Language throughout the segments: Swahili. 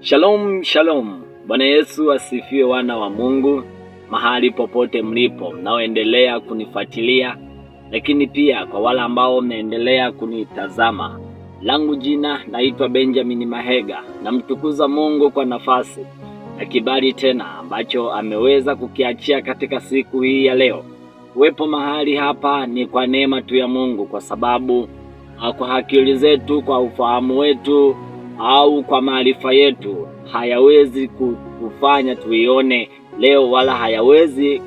Shalom, shalom. Bwana Yesu asifiwe, wana wa Mungu, mahali popote mlipo mnaoendelea kunifuatilia, lakini pia kwa wale ambao mnaendelea kunitazama. Langu jina naitwa Benjamin Mahega. Namtukuza Mungu kwa nafasi na kibali tena ambacho ameweza kukiachia katika siku hii ya leo. Uwepo mahali hapa ni kwa neema tu ya Mungu, kwa sababu kwa akili zetu, kwa ufahamu wetu au kwa maarifa yetu hayawezi kufanya tuione leo, wala hayawezi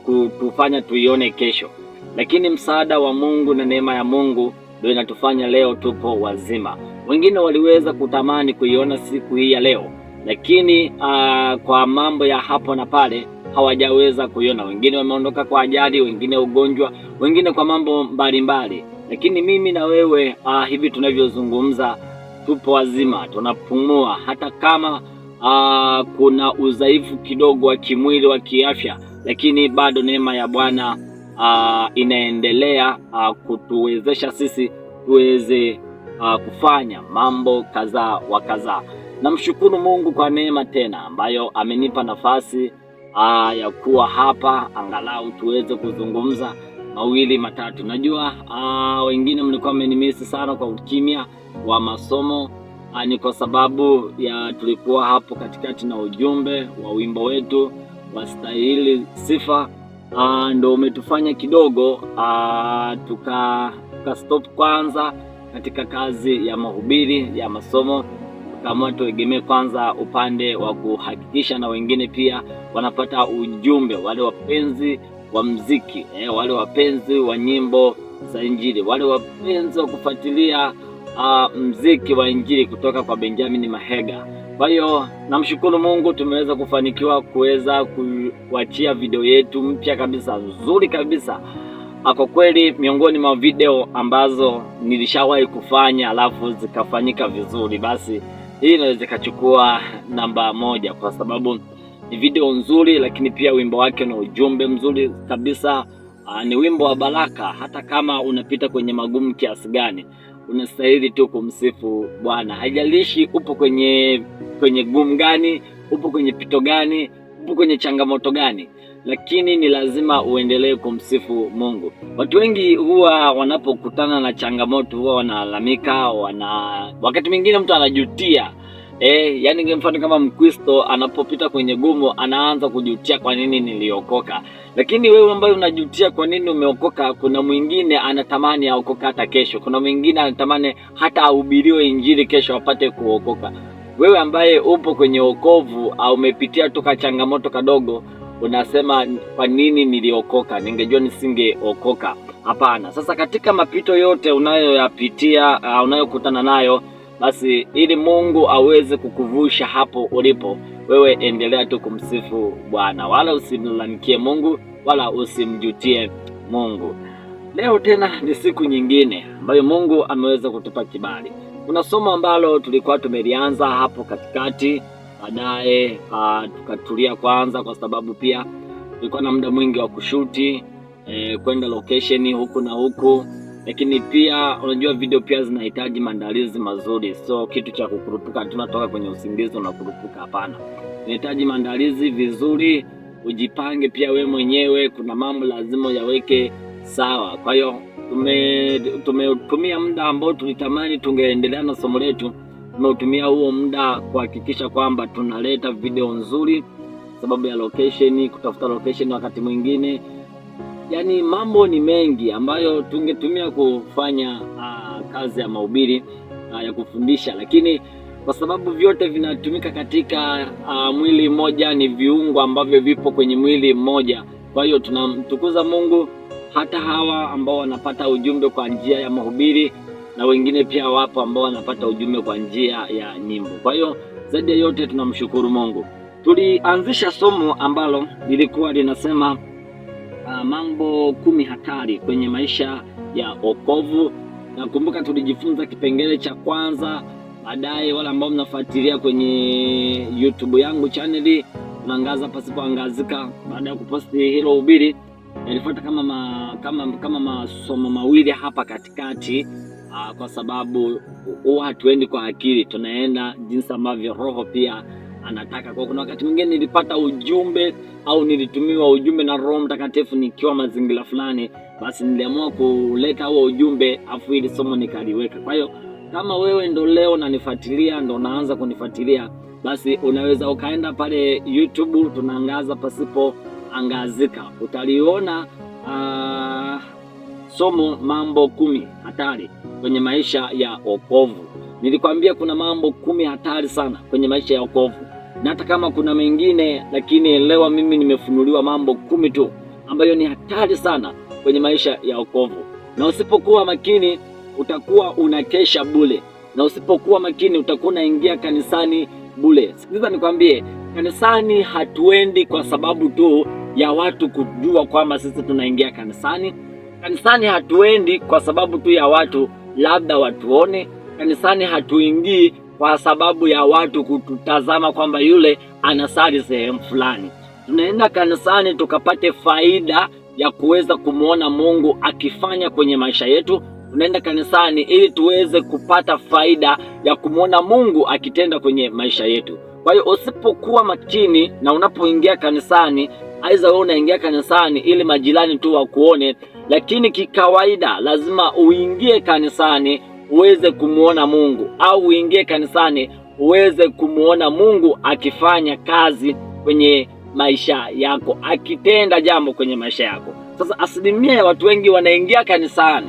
kutufanya tuione kesho. Lakini msaada wa Mungu na neema ya Mungu ndio inatufanya leo tupo wazima. Wengine waliweza kutamani kuiona siku hii ya leo, lakini kwa mambo ya hapo na pale hawajaweza kuiona. Wengine wameondoka kwa ajali, wengine ugonjwa, wengine kwa mambo mbalimbali. Lakini mimi na wewe hivi tunavyozungumza tupo wazima, tunapumua, hata kama kuna udhaifu kidogo wa kimwili, wa kiafya, lakini bado neema ya Bwana inaendelea kutuwezesha sisi tuweze kufanya mambo kadhaa wa kadhaa. Namshukuru Mungu kwa neema tena ambayo amenipa nafasi ya kuwa hapa, angalau tuweze kuzungumza mawili matatu. Najua wengine mlikuwa mmenimisi sana kwa ukimya wa masomo. Ni kwa sababu ya tulikuwa hapo katikati na ujumbe wa wimbo wetu wastahili sifa, ndio umetufanya kidogo tuka stop kwanza katika kazi ya mahubiri ya masomo. Tukaamua tuegemee kwanza upande wa kuhakikisha na wengine pia wanapata ujumbe, wale wapenzi wa muziki, wale wapenzi wa nyimbo za Injili, wale wapenzi wa kufuatilia muziki wa Injili kutoka kwa Benjamin Mahega. Kwa hiyo namshukuru Mungu tumeweza kufanikiwa kuweza kuachia video yetu mpya kabisa, nzuri kabisa. Kwa kweli miongoni mwa video ambazo nilishawahi kufanya alafu zikafanyika vizuri, basi hii inaweza ikachukua namba moja, kwa sababu ni video nzuri, lakini pia wimbo wake na ujumbe mzuri kabisa. Ni wimbo wa baraka. Hata kama unapita kwenye magumu kiasi gani, unastahili tu kumsifu Bwana. Haijalishi upo kwenye gumu gani, upo kwenye pito gani, upo kwenye changamoto gani, lakini ni lazima uendelee kumsifu Mungu. Watu wengi huwa wanapokutana na changamoto huwa wanalalamika, wakati mwingine mtu anajutia. Yani mfano kama Mkristo anapopita kwenye gumu anaanza kujutia, kwa nini niliokoka? Lakini wewe ambaye unajutia kwa nini umeokoka, kuna mwingine anatamani aokoka hata kesho. Kuna mwingine anatamani hata ahubiriwe Injili kesho apate kuokoka. Wewe ambaye upo kwenye wokovu au umepitia toka changamoto kadogo, unasema kwa nini niliokoka? Ningejua nisingeokoka. Hapana. Sasa katika mapito yote unayoyapitia, unayokutana nayo, basi ili Mungu aweze kukuvusha hapo ulipo, wewe endelea tu kumsifu Bwana, wala usimlalamikie Mungu, wala usimjutie Mungu. Leo tena ni siku nyingine ambayo Mungu ameweza kutupa kibali. Kuna somo ambalo tulikuwa tumelianza hapo katikati, baadaye tukatulia kwanza, kwa sababu pia tulikuwa na muda mwingi wa kushuti, kwenda location huku na huku. Lakini pia unajua video pia zinahitaji maandalizi mazuri, so kitu cha kukurupuka tunatoka kwenye usingizi na kurupuka, hapana. Inahitaji maandalizi vizuri, ujipange pia we mwenyewe, kuna mambo lazima yaweke sawa. Kwa hiyo tumetumia muda ambao tulitamani tungeendelea na somo letu, tumeutumia huo muda kuhakikisha kwamba tunaleta video nzuri, sababu ya location, kutafuta location wakati mwingine. Yani mambo ni mengi ambayo tungetumia kufanya kazi ya mahubiri, ya kufundisha, lakini kwa sababu vyote vinatumika katika mwili mmoja, ni viungo ambavyo vipo kwenye mwili mmoja. Kwa hiyo tunamtukuza Mungu hata hawa ambao wanapata ujumbe kwa njia ya mahubiri, na wengine pia wapo ambao wanapata ujumbe kwa njia ya nyimbo. Kwa hiyo zaidi ya yote tunamshukuru Mungu. Tulianzisha somo ambalo lilikuwa linasema mambo 10 hatari kwenye maisha ya wokovu. Nakumbuka tulijifunza kipengele cha kwanza. Baadaye wale ambao mnafuatilia kwenye YouTube yangu channel Mwangaza Pasipoangazika, baada ya kuposti hilo hubiri, nilifuata kama masomo mawili hapa katikati kwa sababu huwa hatuendi kwa akili, tunaenda jinsi ambavyo Roho pia anataka. Kwa kuna wakati mwingine nilipata ujumbe au nilitumiwa ujumbe na Roho Mtakatifu nikiwa mazingira fulani, basi niliamua kuleta huo ujumbe afu ili somo nikaliweka. Kwa hiyo kama wewe ndo leo unanifuatilia, ndo unaanza kunifuatilia, basi unaweza ukaenda pale YouTube, tunaangaza pasipo angazika, utaliona somo mambo 10 hatari kwenye maisha ya wokovu. Nilikwambia kuna mambo 10 hatari sana kwenye maisha ya wokovu, na hata kama kuna mengine, lakini leo mimi nimefunuliwa mambo 10 tu ambayo ni hatari sana kwenye maisha ya wokovu. Na usipokuwa makini utakuwa unakesha bure, na usipokuwa makini utakuwa unaingia kanisani bure. Sikiliza nikwambie, kanisani hatuendi kwa sababu tu ya watu kujua kwamba sisi tunaingia kanisani. Kanisani hatuendi kwa sababu tu ya watu labda watuone. Kanisani hatuingii kwa sababu ya watu kututazama kwamba yule anasali sehemu fulani. Tunaenda kanisani tukapate faida ya kuweza kumuona Mungu akifanya kwenye maisha yetu. Tunaenda kanisani ili tuweze kupata faida ya kumuona Mungu akitenda kwenye maisha yetu. Kwa hiyo usipokuwa makini na unapoingia kanisani, aidha wewe unaingia kanisani ili majirani tu wakuone, lakini kikawaida lazima uingie kanisani uweze kumuona Mungu, au uingie kanisani uweze kumuona Mungu akifanya kazi kwenye maisha yako, akitenda jambo kwenye maisha yako. Sasa asilimia ya watu wengi wanaingia kanisani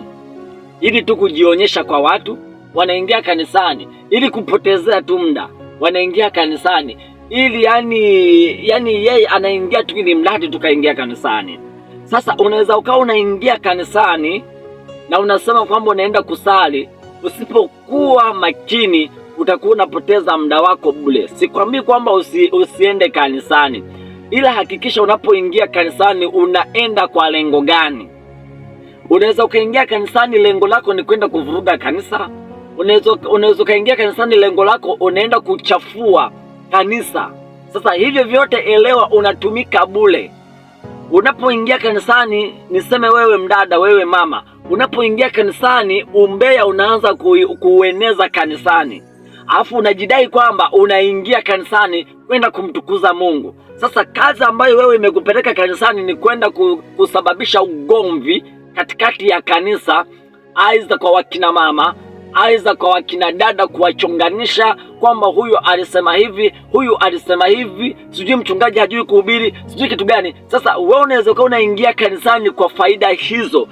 ili tu kujionyesha kwa watu, wanaingia kanisani ili kupotezea tu muda, wanaingia kanisani ili yani yeye anaingia tu ili mradi tukaingia kanisani. Sasa unaweza ukawa unaingia kanisani na unasema kwamba unaenda kusali, usipokuwa makini utakuwa unapoteza muda wako bure. Sikwambii kwamba usiende kanisani, ila hakikisha unapoingia kanisani unaenda kwa lengo gani. Unaweza ukaingia kanisani lengo lako ni kwenda kuvuruga kanisa. Unaweza ukaingia kanisani lengo lako unaenda kuchafua kanisa. Sasa hivyo vyote elewa, unatumika bure. Unapoingia kanisani, niseme wewe mdada, wewe mama, unapoingia kanisani umbea unaanza kuueneza kanisani, alafu unajidai kwamba unaingia kanisani kwenda kumtukuza Mungu. Sasa kazi ambayo wewe imekupeleka kanisani ni kwenda kusababisha ugomvi katikati ya kanisa, aidha kwa wakina mama, aidha kwa wakina dada, kuwachonganisha kwamba huyu alisema hivi, huyu alisema hivi, sijui mchungaji hajui kuhubiri, sijui kitu gani. Sasa wewe unaweza kuwa unaingia kanisani kwa faida hizo,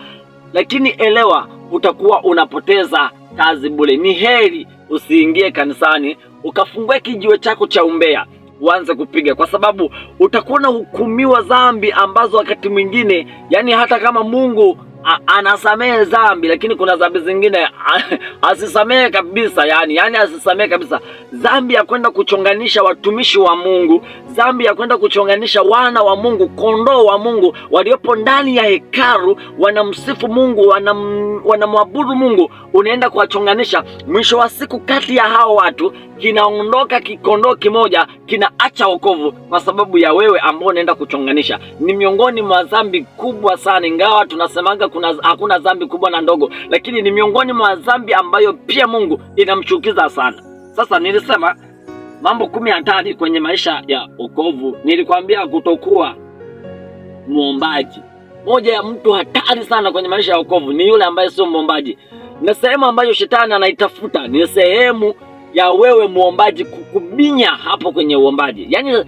lakini elewa utakuwa unapoteza kazi bure. Ni heri usiingie kanisani ukafungua kijiwe chako cha umbea uanze kupiga, kwa sababu utakuwa unahukumiwa dhambi ambazo wakati mwingine, yani hata kama Mungu anasamehe dhambi, lakini kuna dhambi zingine asisamehe kabisa, yani asisamehe kabisa. Dhambi ya kwenda kuchonganisha watumishi wa Mungu, dhambi ya kwenda kuchonganisha wana wa Mungu, kondoo wa Mungu waliopo ndani ya hekalu, wanamsifu Mungu, wanamwabudu Mungu, unaenda kuwachonganisha. Mwisho wa siku kati ya hao watu kinaondoka kikondoo kimoja, kinaacha wokovu kwa sababu ya wewe ambao unaenda kuchonganisha. Ni miongoni mwa dhambi kubwa sana, ingawa tunasemaga hakuna dhambi kubwa na ndogo, lakini ni miongoni mwa dhambi ambayo pia Mungu inamchukiza sana. Sasa nilisema mambo 10 hatari kwenye maisha ya wokovu. Nilikwambia kutokuwa muombaji. Moja ya mtu hatari sana kwenye maisha ya wokovu ni yule ambaye sio muombaji. Na sehemu ambayo shetani anaitafuta ni sehemu ya wewe muombaji kukubinya hapo kwenye uombaji. Yaani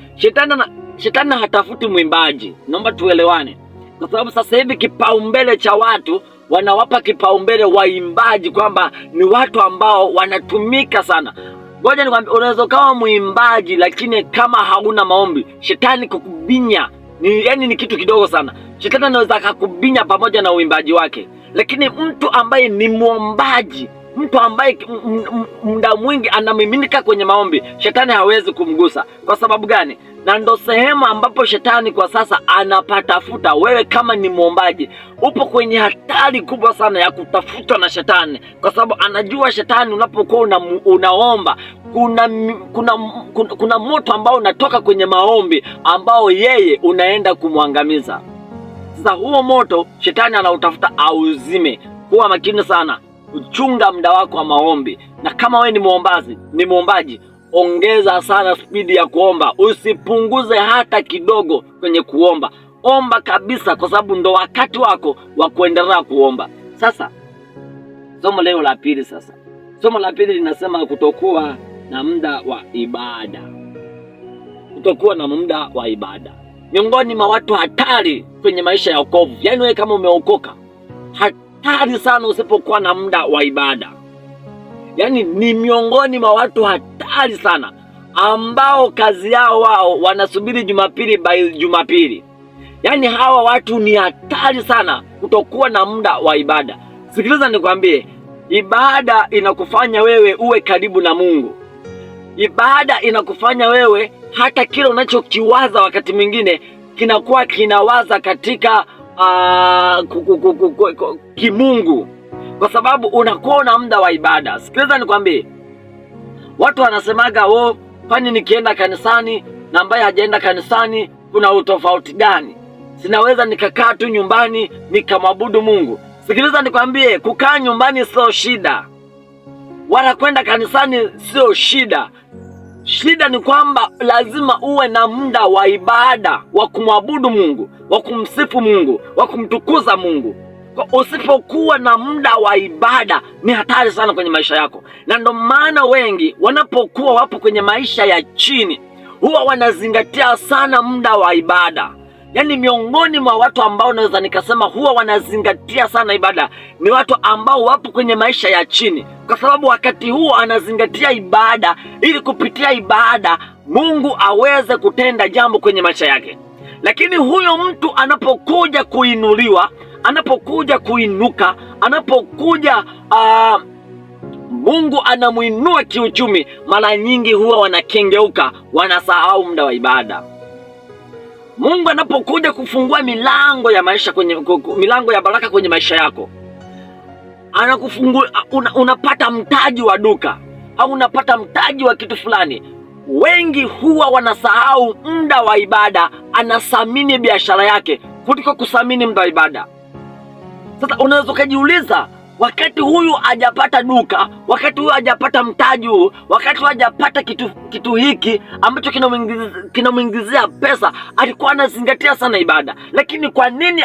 shetani hatafuti mwimbaji. Naomba tuelewane. Kwa sababu sasa hivi kipaumbele cha watu, wanawapa kipaumbele waimbaji, kwamba ni watu ambao wanatumika sana. Ngoja nikwambie, unaweza kawa mwimbaji lakini kama hauna maombi, shetani kukubinya ni kitu kidogo sana. Shetani anaweza kukubinya pamoja na uimbaji wake. Lakini mtu ambaye ni muombaji, mtu ambaye muda mwingi anamiminika kwenye maombi, shetani hawezi kumgusa. Kwa sababu gani? Na ndo sehemu ambapo shetani kwa sasa anapatafuta. Wewe kama ni muombaji, upo kwenye hatari kubwa sana ya kutafutwa na shetani, kwa sababu anajua shetani unapokuwa unaomba kuna moto ambao unatoka kwenye maombi ambao yeye unaenda kumwangamiza. Sasa huo moto shetani anautafuta auzime. Kuwa makini sana kuchunga muda wako wa maombi. Na kama wewe ni muombaji, ongeza sana spidi ya kuomba. Usipunguze hata kidogo kwenye kuomba. Omba kabisa, kwa sababu ndo wakati wako wa kuendelea kuomba. Sasa somo leo la pili somo la pili linasema kutokuwa na muda wa ibada. Kutokuwa na muda wa ibada miongoni mwa watu hatari kwenye maisha ya wokovu. Yaani wewe kama umeokoka, hatari sana usipokuwa na muda wa ibada. Yaani ni miongoni mwa watu hatari sana ambao kazi yao wao wanasubiri Jumapili by Jumapili. Yaani hawa watu ni hatari sana kutokuwa na muda wa ibada. Sikiliza nikwambie, ibada inakufanya wewe uwe karibu na Mungu. Ibada inakufanya wewe hata kile unachokiwaza wakati mwingine kinakuwa kinawaza katika kimungu, kwa sababu unakuwa na muda wa ibada. Sikiliza nikwambie, watu wanasemaga kwani nikienda kanisani na ambaye hajaenda kanisani kuna utofauti gani? Sinaweza nikakaa tu nyumbani nikamwabudu Mungu. Sikiliza nikwambie, kukaa nyumbani sio shida, wala kwenda kanisani sio shida. Shida ni kwamba lazima uwe na muda wa ibada, wa kumwabudu Mungu, wa kumsifu Mungu, wa kumtukuza Mungu. Usipokuwa na muda wa ibada ni hatari sana kwenye maisha yako. Na ndo maana wengi wanapokuwa wapo kwenye maisha ya chini huwa wanazingatia sana muda wa ibada. Yaani miongoni mwa watu ambao naweza nikasema huwa wanazingatia sana ibada ni watu ambao wapo kwenye maisha ya chini, kwa sababu wakati huo anazingatia ibada ili kupitia ibada Mungu aweze kutenda jambo kwenye maisha yake. Lakini huyo mtu anapokuja kuinuliwa, anapokuja kuinuka, anapokuja Mungu anamuinua kiuchumi, mara nyingi huwa wanakengeuka, wanasahau muda wa ibada. Mungu anapokuja kufungua milango ya maisha milango ya baraka kwenye maisha yako, anakufungua, unapata mtaji wa duka au unapata mtaji wa kitu fulani, wengi huwa wanasahau muda wa ibada. Anathamini biashara yake kuliko kuthamini muda wa ibada. Sasa unaweza kujiuliza, wakati huyu hajapata duka, wakati huyu hajapata mtaji huu, wakati huyu hajapata kitu hiki ambacho kinamuingizia pesa, alikuwa anazingatia sana ibada. Lakini kwa nini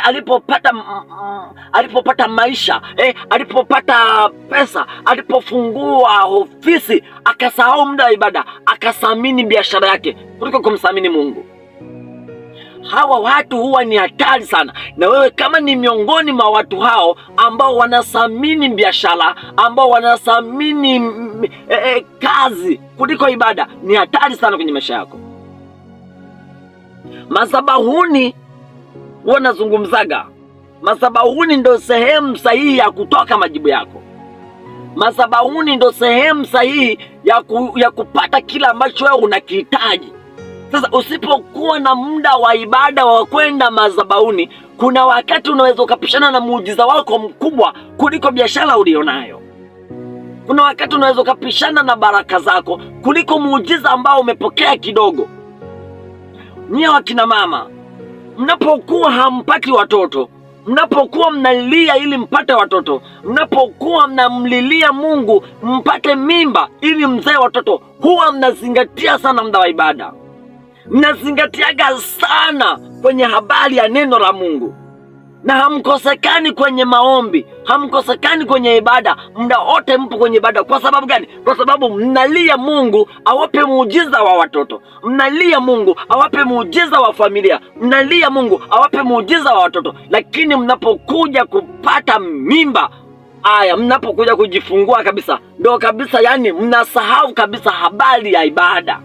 alipopata maisha, alipopata pesa, alipofungua ofisi, akasahau muda wa ibada, akathamini biashara yake kuliko kumthamini Mungu? Hawa watu huwa ni hatari sana. Na wewe kama ni miongoni mwa watu hao ambao wanathamini biashara, ambao wanathamini kazi kuliko ibada, ni hatari sana kwenye maisha yako. Madhabahuni wanazungumzaga, madhabahuni ndo sehemu sahihi ya kutoka majibu yako. Madhabahuni ndo sehemu sahihi ya kupata kila ambacho wewe unakihitaji. Sasa usipokuwa na muda wa ibada wa kwenda madhabahuni, kuna wakati unaweza ukapishana na muujiza wako mkubwa kuliko biashara ulionayo. Kuna wakati unaweza ukapishana na baraka zako kuliko muujiza ambao umepokea kidogo. Nyie wakina mama, mnapokuwa hampati watoto, mnapokuwa mnalia ili mpate watoto, mnapokuwa mnamlilia Mungu mpate mimba ili mzae watoto, huwa mnazingatia sana muda wa ibada. Mnazingatiaga sana kwenye habari ya neno la Mungu, na hamkosekani kwenye maombi, hamkosekani kwenye ibada. Muda wote mpo kwenye ibada. Kwa sababu gani? Kwa sababu mnalia Mungu awape muujiza wa watoto, mnalia Mungu awape muujiza wa familia, mnalia Mungu awape muujiza wa watoto. Lakini mnapokuja kupata mimba, mnapokuja kujifungua kabisa, ndio kabisa, yani mnasahau kabisa habari ya ibada.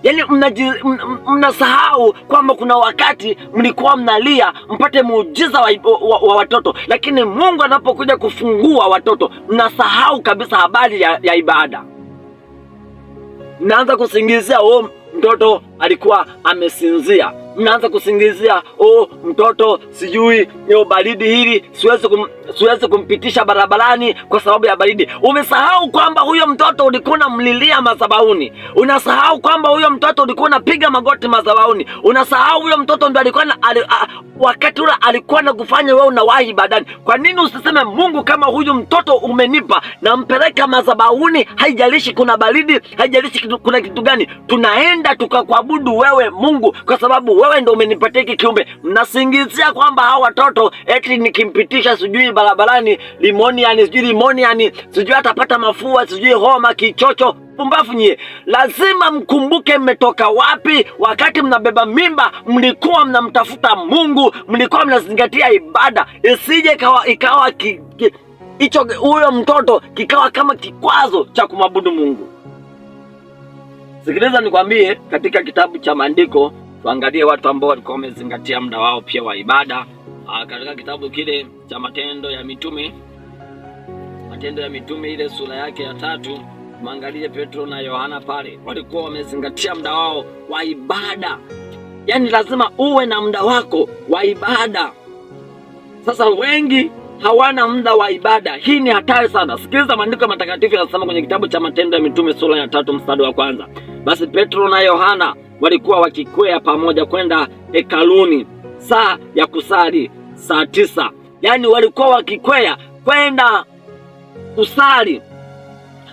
Yaani mnasahau kwamba kuna wakati mlikuwa mnalia mpate muujiza wa watoto, lakini Mungu anapokuja kufungua watoto, mnasahau kabisa habari ya ibada. Mnaanza kusingizia mtoto alikuwa amesinzia, mnaanza kusingizia, mtoto sijui baridi hili, siwezi kumpitisha barabarani kwa sababu ya baridi. Umesahau kwamba huyo mtoto ulikuwa unamlilia madhabahuni. Unasahau kwamba huyo mtoto ulikuwa unapiga magoti madhabahuni. Unasahau huyo mtoto ndio alikuwa wakati ule alikuwa anakufanya wewe unawahi ibadani. Kwa nini usiseme, Mungu, kama huyu mtoto umenipa, nampeleka madhabahuni, haijalishi kuna baridi, haijalishi kuna kitu gani, tunaenda tukakuabudu wewe Mungu, kwa sababu wewe ndio umenipatia hiki kiumbe. Mnasingizia kwamba hao watoto eti nikimpitisha sijui barabarani limoniani sijui atapata mafua, sijui homa, kichocho. Pumbafu nyie. Lazima mkumbuke mmetoka wapi. Wakati mnabeba mimba mlikuwa mnamtafuta Mungu, mlikuwa mnazingatia ibada. Isije ikawa hicho huyo mtoto kikawa kama kikwazo cha kumwabudu Mungu. Sikiliza nikwambie, katika kitabu cha Maandiko tuangalie watu ambao walikuwa wamezingatia muda wao pia wa ibada. Katika kitabu kile cha Matendo ya Mitume ile sura yake ya 3, mwangalie Petro na Yohana pale, walikuwa wamezingatia muda wao wa ibada. Yaani lazima uwe na muda wako wa ibada. Sasa wengi hawana muda wa ibada. Hii ni hatari sana. Sikiliza maandiko matakatifu yanasema kwenye kitabu cha Matendo ya Mitume sura ya 3 mstari wa 1. Basi Petro na Yohana walikuwa wakikwea pamoja kwenda hekaluni saa ya kusali, saa 9. Yaani walikuwa wakikwea kwenda kusali.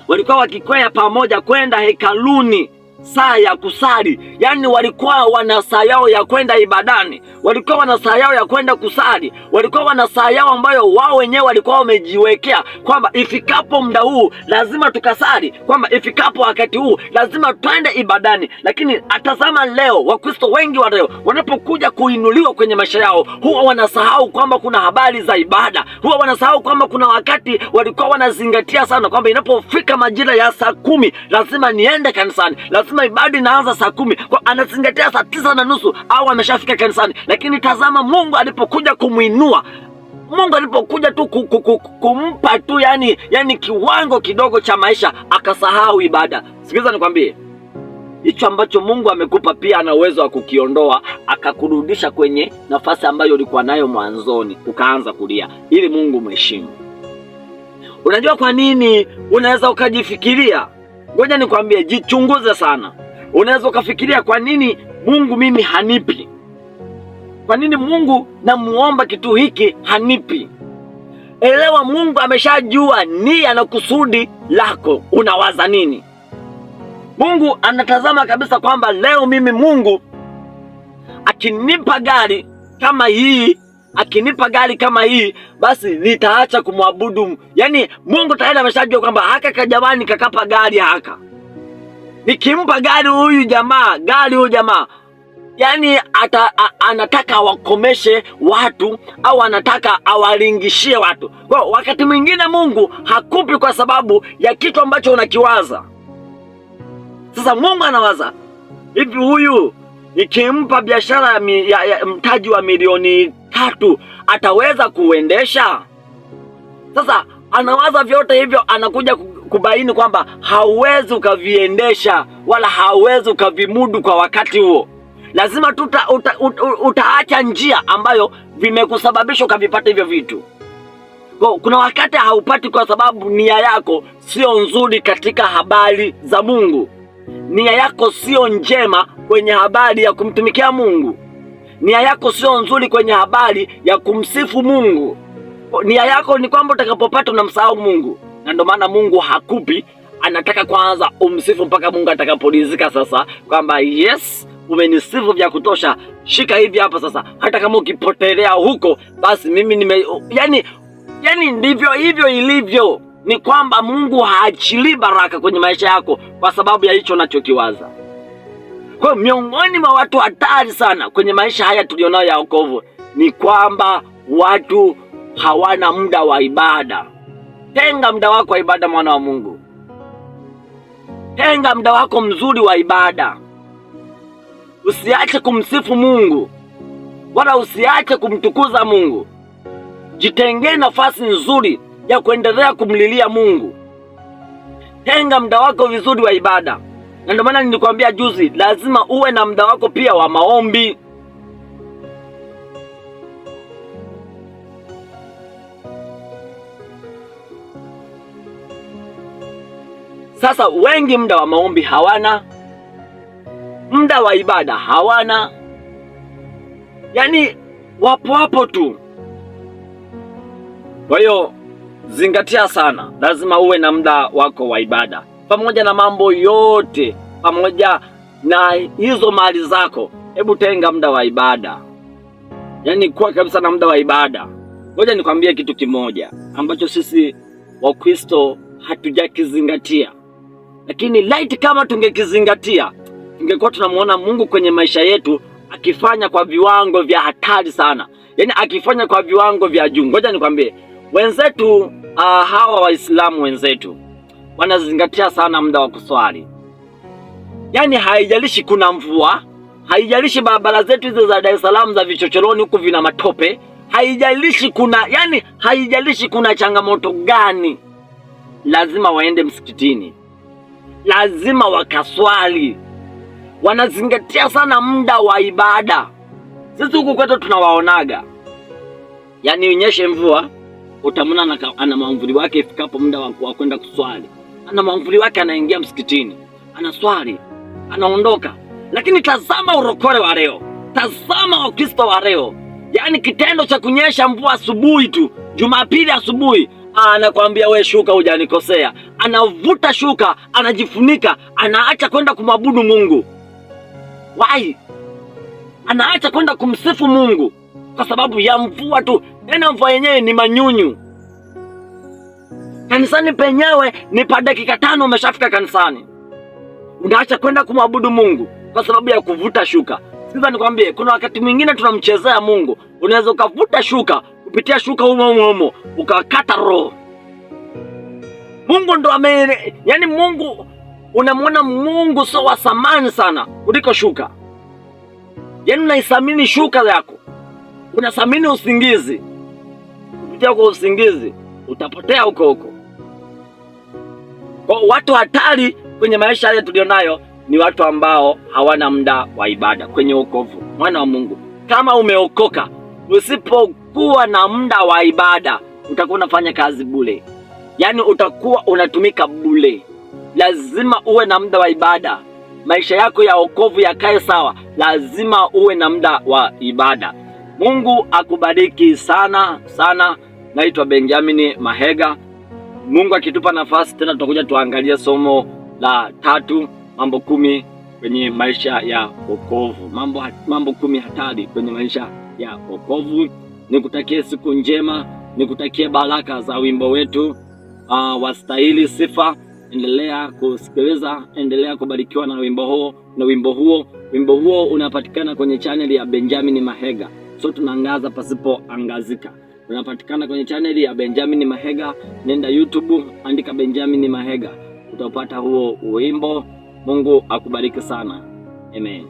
Walikuwa wakikwea pamoja kwenda hekaluni saa ya kusali. Yaani walikuwa wana saa yao ya kwenda ibadani, walikuwa wana saa yao ya kwenda kusali, walikuwa wana saa yao ambayo wao wenyewe walikuwa wamejiwekea kwamba ifikapo muda huu lazima tukasali, kwamba ifikapo wakati huu lazima twende ibadani. Lakini atazama leo, Wakristo wengi wa leo wanapokuja kuinuliwa kwenye maisha yao, huwa wanasahau kwamba kuna habari za ibada. Huwa wanasahau kwamba kuna wakati walikuwa wanazingatia sana kwamba inapofika majira ya saa 10 lazima niende kanisani, lazima ibada inaanza saa 10. Kwa anazingatia saa 9:30 au ameshafika kanisani. Lakini tazama Mungu alipokuja kumuinua, Mungu alipokuja tu kumpa tu yani kiwango kidogo cha maisha, akasahau ibada. Sikiliza nikwambie, hicho ambacho Mungu amekupa pia ana uwezo wa kukiondoa, akakurudisha kwenye nafasi ambayo ulikuwa nayo mwanzoni, ukaanza kulia, ili Mungu mheshimu. Unajua kwa nini? Unaweza ukajifikiria, ngoja nikwambie, jichunguze sana. Unaweza ukafikiria, kwa nini Mungu mimi hanipi? Kwa nini Mungu namuomba kitu hiki hanipi? Elewa, Mungu ameshajua nia na kusudi lako. Unawaza nini? Mungu anatazama kabisa kwamba leo mimi Mungu akinipa gari kama hii, basi nitaacha kumwabudu. Yaani Mungu tayari ameshajua kwamba haka kajamani kakapa gari haka, nikimpa gari huyu jamaa, yani anataka awakomeshe watu au anataka awaringishie watu. Kwa wakati mwingine Mungu hakupi kwa sababu ya kitu ambacho unakiwaza. Sasa Mungu anawaza hivi, huyu nikimpa biashara ya mtaji wa milioni 3 ataweza kuendesha? Sasa anawaza vyote hivyo, anakuja kubaini kwamba hauwezi ukaviendesha wala hauwezi ukavimudu kwa wakati huo. Lazima utaacha njia ambayo vimekusababisha ukavipata hivyo vitu. Kuna wakati haupati kwa sababu nia yako sio nzuri katika habari za Mungu. Nia yako sio njema kwenye habari ya kumtumikia Mungu. Nia yako sio nzuri kwenye habari ya kumsifu Mungu. Nia yako ni kwamba utakapopata unamsahau Mungu. Na ndio maana Mungu hakupi, anataka kwanza umsifu mpaka Mungu atakaporidhika sasa kwamba yes, umenisifu vya kutosha, shika hivi hapa sasa. Hata kama ukipotelea huko, basi mimi yani ndivyo hivyo ilivyo. Ni kwamba Mungu haachili baraka kwenye maisha yako kwa sababu ya hicho unachokiwaza. Kwa miongoni mwa watu hatari sana kwenye maisha haya tulionayo ya wokovu ni kwamba watu hawana muda wa ibada. Tenga muda wako wa ibada, mwana wa Mungu. Tenga muda wako mzuri wa ibada. Usiache kumsifu Mungu wala usiache kumtukuza Mungu. Jitengee nafasi nzuri ya kuendelea kumlilia Mungu. Tenga muda wako vizuri wa ibada. Na ndio maana nilikwambia juzi, lazima uwe na muda wako pia wa maombi. Sasa wengi muda wa maombi hawana, muda wa ibada hawana, yaani wapo tu. Kwa hiyo zingatia sana, lazima uwe na muda wako wa ibada, pamoja na mambo yote, pamoja na hizo mali zako. Hebu tenga muda wa ibada, yaani kuwa kabisa na muda wa ibada. Ngoja nikwambie kitu kimoja ambacho sisi Wakristo hatujakizingatia, lakini laiti kama tungekizingatia, tungekuwa tunamuona Mungu kwenye maisha yetu akifanya kwa viwango vya hatari sana, yaani akifanya kwa viwango vya juu. Ngoja nikwambie, wenzetu hawa Waislamu wenzetu wanazingatia sana muda wa kuswali. Yaani haijalishi kuna mvua, haijalishi barabara zetu hizo za Dar es Salaam za vichochoroni huku vina matope, haijalishi kuna changamoto gani, lazima waende msikitini, lazima wakaswali. Wanazingatia sana muda wa ibada. Sisi huku kwetu tunawaonaga, yaani unyeshe mvua, utamwona ana mwamvuli wake, ifikapo muda wa kwenda kuswali, ana mwamvuli wake, anaingia msikitini, anaswali, anaondoka. Lakini tazama urokole wa leo, tazama Wakristo wa leo, yaani kitendo cha kunyesha mvua asubuhi tu, Jumapili asubuhi, anakwambia we shuka, hujanikosea. Anavuta shuka, anajifunika, anaacha kwenda kumwabudu Mungu. Why? Anaacha kwenda kumsifu Mungu kwa sababu ya mvua tu. Tena mvua yenyewe ni manyunyu. Kanisani penyewe ni pa dakika 5 umeshafika kanisani. Unaacha kwenda kumwabudu Mungu kwa sababu ya kuvuta shuka. Sasa nikwambie, kuna wakati mwingine tunamchezea Mungu. Unaweza ukavuta shuka, kupitia shuka humo ukakata roho. Mungu ndo yaani Mungu, unamwona Mungu sio wa thamani sana kuliko shuka. Yaani unaithamini shuka yako, unathamini usingizi. Kupitia kwa usingizi utapotea huko. Kwa watu hatari kwenye maisha haya tulionayo ni watu ambao hawana muda wa ibada kwenye wokovu. Mwana wa Mungu, kama umeokoka, usipokuwa na muda wa ibada, utakuwa unafanya kazi bure. Yaani utakuwa unatumika bure. Lazima uwe na muda wa ibada. Maisha yako ya wokovu yakae sawa, lazima uwe na muda wa ibada. Mungu akubariki sana sana. Naitwa Benjamin Mahega. Mungu akitupa nafasi tena tutakuja tuangalie somo la 3, mambo 10 kwenye maisha ya wokovu. Mambo 10 hatari kwenye maisha ya wokovu. Nikutakie siku njema, nikutakie baraka za wimbo wetu wastahili sifa. Endelea kusikiliza, endelea kubarikiwa na wimbo huo unapatikana kwenye channel ya Benjamin Mahega. So tunaangaza pasipo angazika. Unapatikana kwenye channel ya Benjamin Mahega. Nenda YouTube, andika Benjamin Mahega, utapata huo wimbo. Mungu akubariki sana. Amen.